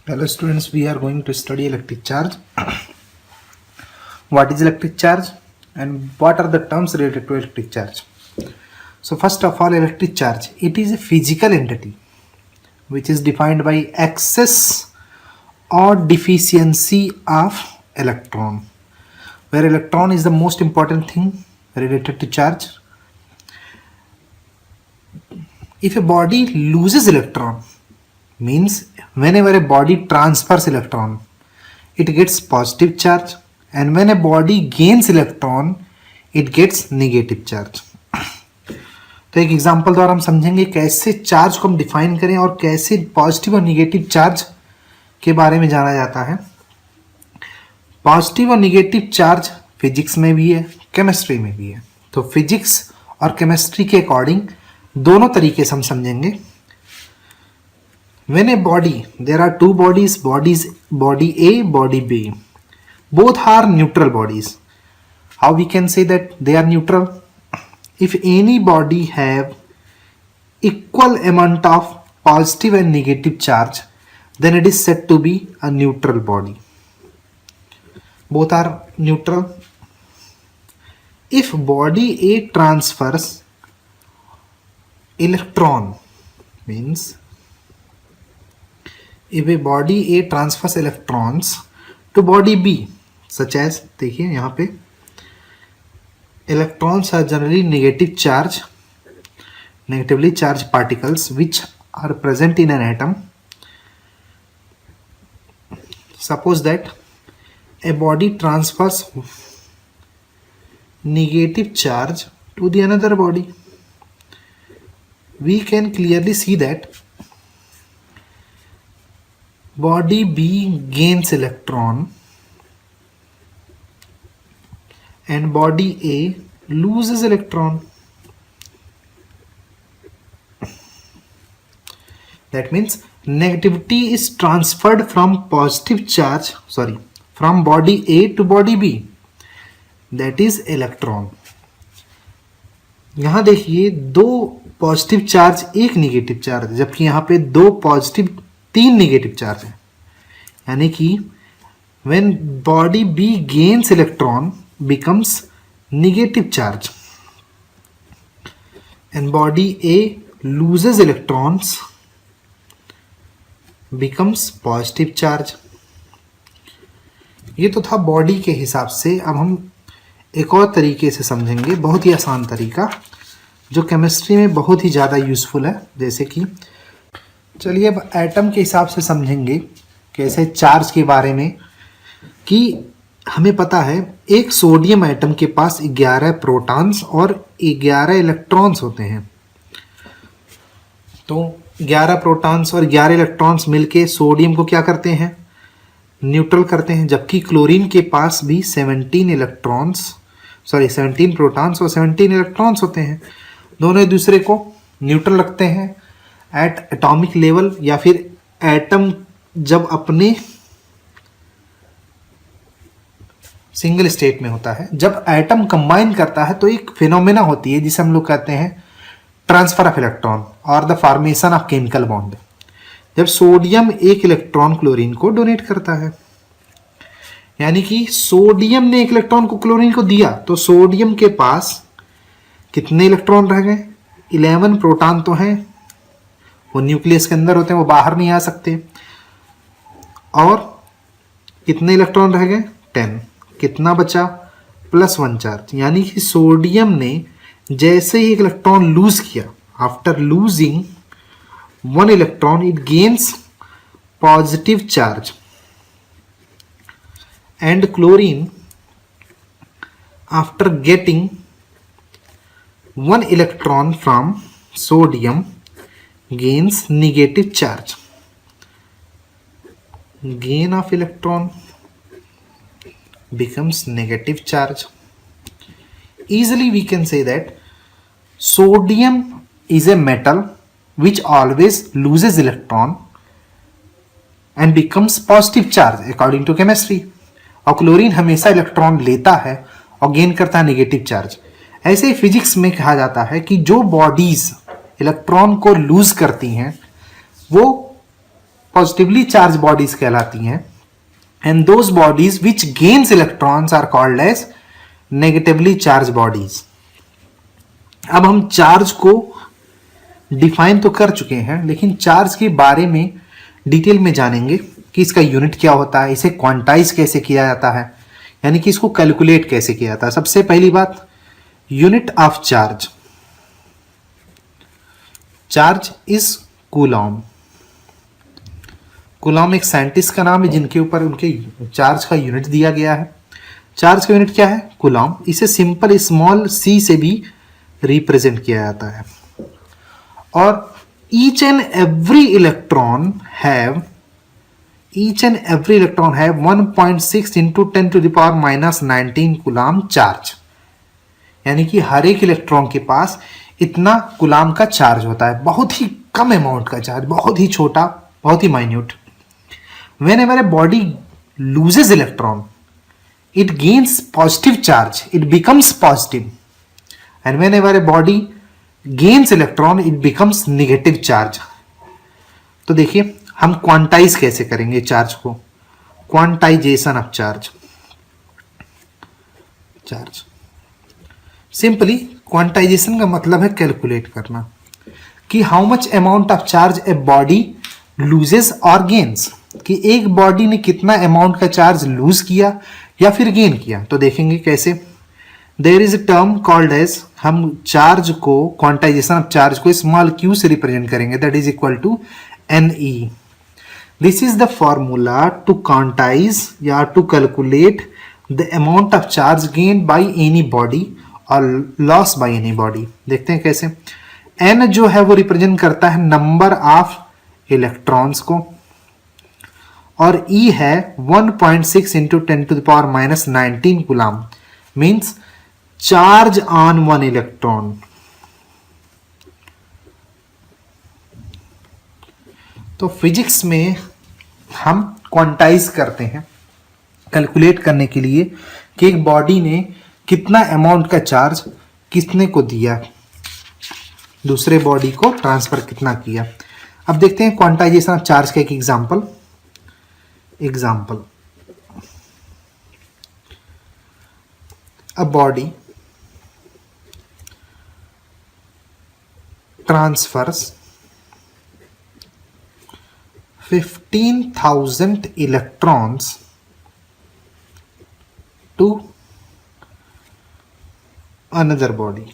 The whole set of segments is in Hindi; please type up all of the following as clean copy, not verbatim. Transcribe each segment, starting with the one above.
Hello students, we are going to study electric charge. What is electric charge and what are the terms related to electric charge? So first of all, electric charge, it is a physical entity which is defined by excess or deficiency of electron, where electron is the most important thing related to charge. If a body loses electron, means whenever a body transfers electron, it gets positive charge, and when a body gains electron, it gets negative charge. तो एक एग्जांपल द्वारा हम समझेंगे कैसे चार्ज को हम डिफाइन करें और कैसे पॉजिटिव और निगेटिव चार्ज के बारे में जाना जाता है. पॉजिटिव और निगेटिव चार्ज फिजिक्स में भी है, केमिस्ट्री में भी है. तो फिजिक्स और केमिस्ट्री के अकॉर्डिंग दोनों तरीके से हम समझेंगे. When a body, there are two bodies, body A, body B. Both are neutral bodies. How we can say that they are neutral? If any body have equal amount of positive and negative charge, then it is said to be a neutral body. Both are neutral. If body A transfers electron, means if a body A transfers electrons to body B, such as, देखिए यहाँ पे electrons are generally negatively charged particles which are present in an atom. Suppose that a body transfers negative charge to the another body. We can clearly see that body B gains electron and body A loses electron. That means negativity is transferred from positive charge, from body A to body B, that is electron. यहाँ देखिए दो पॉजिटिव चार्ज एक निगेटिव चार्ज, जबकि यहाँ पे दो पॉजिटिव तीन नेगेटिव चार्ज है. यानी कि when body B gains electron becomes negative charge and body A loses electrons becomes positive charge. ये तो था बॉडी के हिसाब से. अब हम एक और तरीके से समझेंगे, बहुत ही आसान तरीका जो केमिस्ट्री में बहुत ही ज़्यादा यूजफुल है. जैसे कि चलिए अब एटम के हिसाब से समझेंगे कैसे चार्ज के बारे में. कि हमें पता है एक सोडियम एटम के पास 11 प्रोटॉन्स और 11 इलेक्ट्रॉन्स होते हैं. तो 11 प्रोटॉन्स और 11 इलेक्ट्रॉन्स मिलके सोडियम को क्या करते हैं, न्यूट्रल करते हैं. जबकि क्लोरीन के पास भी 17 प्रोटॉन्स और 17 इलेक्ट्रॉन्स होते हैं. दोनों एक दूसरे को न्यूट्रल रखते हैं एट एटॉमिक लेवल, या फिर एटम जब अपने सिंगल स्टेट में होता है. जब एटम कंबाइन करता है तो एक फिनोमेना होती है जिसे हम लोग कहते हैं ट्रांसफर ऑफ इलेक्ट्रॉन और the formation of chemical bond. जब सोडियम एक इलेक्ट्रॉन क्लोरीन को डोनेट करता है, यानी कि सोडियम ने एक इलेक्ट्रॉन को क्लोरीन को दिया, तो सोडियम के पास कितने इलेक्ट्रॉन रह गए, 11 प्रोटॉन तो हैं, वो न्यूक्लियस के अंदर होते हैं, वो बाहर नहीं आ सकते. और कितने इलेक्ट्रॉन रह गए, 10. कितना बचा, +1 चार्ज. यानी कि सोडियम ने जैसे ही एक इलेक्ट्रॉन लूज किया, after losing 1 electron it gains positive charge. And chlorine after getting 1 electron from sodium gains negative charge. Gain of electron becomes negative charge. Easily we can say that sodium is a metal which always loses electron and becomes positive charge according to chemistry. और क्लोरीन हमेशा इलेक्ट्रॉन लेता है और गेन करता है नेगेटिव चार्ज. ऐसे ही फिजिक्स में कहा जाता है कि जो बॉडीज इलेक्ट्रॉन को लूज करती हैं वो पॉजिटिवली चार्ज बॉडीज कहलाती हैं, and those bodies which gains electrons are called as negatively charge bodies. अब हम चार्ज को डिफाइन तो कर चुके हैं, लेकिन चार्ज के बारे में डिटेल में जानेंगे कि इसका यूनिट क्या होता है, इसे क्वांटाइज कैसे किया जाता है, यानी कि इसको कैलकुलेट कैसे किया जाता है। सबसे पहली बात, unit of charge. Charge is Coulomb. Coulomb एक साइंटिस्ट का नाम है जिनके ऊपर उनके चार्ज का यूनिट दिया गया है। चार्ज का यूनिट क्या है? कूलॉम। इसे सिंपल स्मॉल सी से भी रिप्रेजेंट किया जाता है। और each and every electron have 1.6 into 10 to the power minus 19 coulomb charge, यानी कि हर एक इलेक्ट्रॉन के पास इतना कूलॉम का चार्ज होता है। बहुत ही कम अमाउंट का चार्ज, बहुत ही छोटा, बहुत ही minute. Whenever a body loses electron it gains positive charge, it becomes positive, and whenever a body gains electron it becomes negative charge। तो देखिए हम क्वांटाइज कैसे करेंगे चार्ज को, quantization of charge. Simply quantization का मतलब है कैलकुलेट करना कि how much amount of charge a body loses और गेन्स, कि एक बॉडी ने कितना अमाउंट का चार्ज लूज किया या फिर गेन किया। तो देखेंगे कैसे। There is a term called as, हम चार्ज को, क्वांटाइजेशन ऑफ चार्ज को स्मॉल क्यू से रिप्रेजेंट करेंगे, that is equal to NE। This is the formula to quantize या to calculate the amount of charge gain by any body और लॉस बाय एनी बॉडी। देखते हैं कैसे। N जो है वो रिप्रेजेंट करता है नंबर ऑफ इलेक्ट्रॉन्स को, और E है 1.6 into 10 to the power minus 19 coulomb, means charge on one electron. तो फिजिक्स में हम क्वांटाइज करते हैं कैलकुलेट करने के लिए कि एक बॉडी ने कितना अमाउंट का चार्ज किसने को दिया, दूसरे बॉडी को ट्रांसफर कितना किया। अब देखते हैं क्वांटाइजेशन ऑफ चार्ज का एक example. A body transfers 15,000 electrons to another body.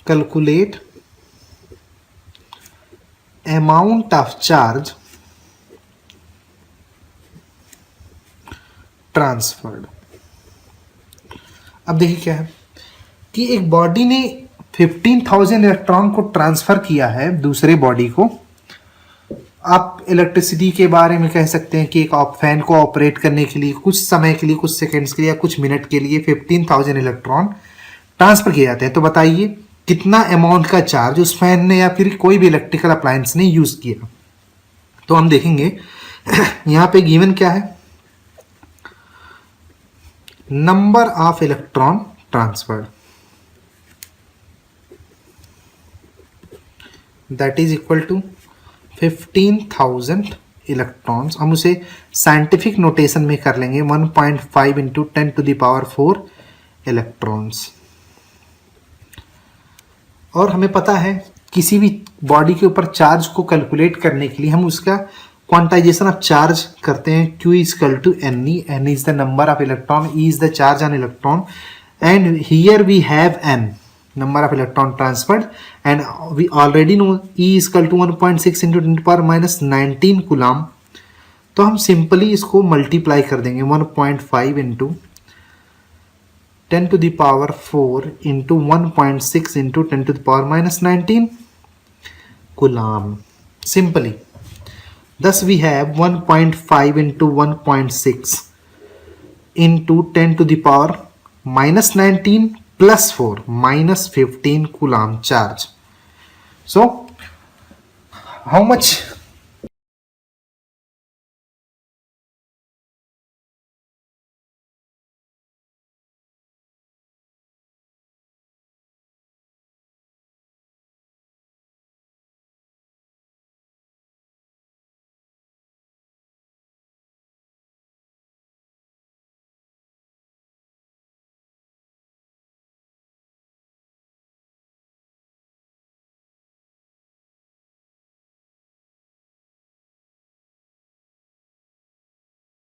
Calculate amount of charge transferred. अब देखिए क्या है कि एक बॉडी ने 15,000 इलेक्ट्रॉन को ट्रांसफर किया है दूसरे बॉडी को। आप इलेक्ट्रिसिटी के बारे में कह सकते हैं कि एक फैन को ऑपरेट करने के लिए कुछ समय के लिए, कुछ सेकंड्स के लिए या कुछ मिनट के लिए 15,000 इलेक्ट्रॉन ट्रांसफर किए जाते हैं। तो बताइए कितना अमाउंट का चार्ज उस फैन ने या फिर कोई भी इलेक्ट्रिकल अप्लायंस ने यूज किया। तो हम देखेंगे यहां पे गिवन क्या है, number of electron transferred, that is equal to 15,000 electrons. हम उसे साइंटिफिक नोटेशन में कर लेंगे 1.5 into 10 to the power 4 electrons. और हमें पता है किसी भी बॉडी के ऊपर चार्ज को कैलकुलेट करने के लिए हम उसका क्वांटाइजेशन ऑफ चार्ज करते हैं। Q is equal to NE, N is the number of electron, E is the charge on electron, and here we have N, number of electron transferred, and we already know E is equal to 1.6 into 10 to the power minus 19 coulomb. तो हम सिंपली इसको मल्टीप्लाई कर देंगे 1.5 into 10 to the power 4 into 1.6 into 10 to the power minus 19 coulomb. Simply, thus we have 1.5 into 1.6 into 10 to the power minus 19 plus 4 minus 15 coulomb charge. So how much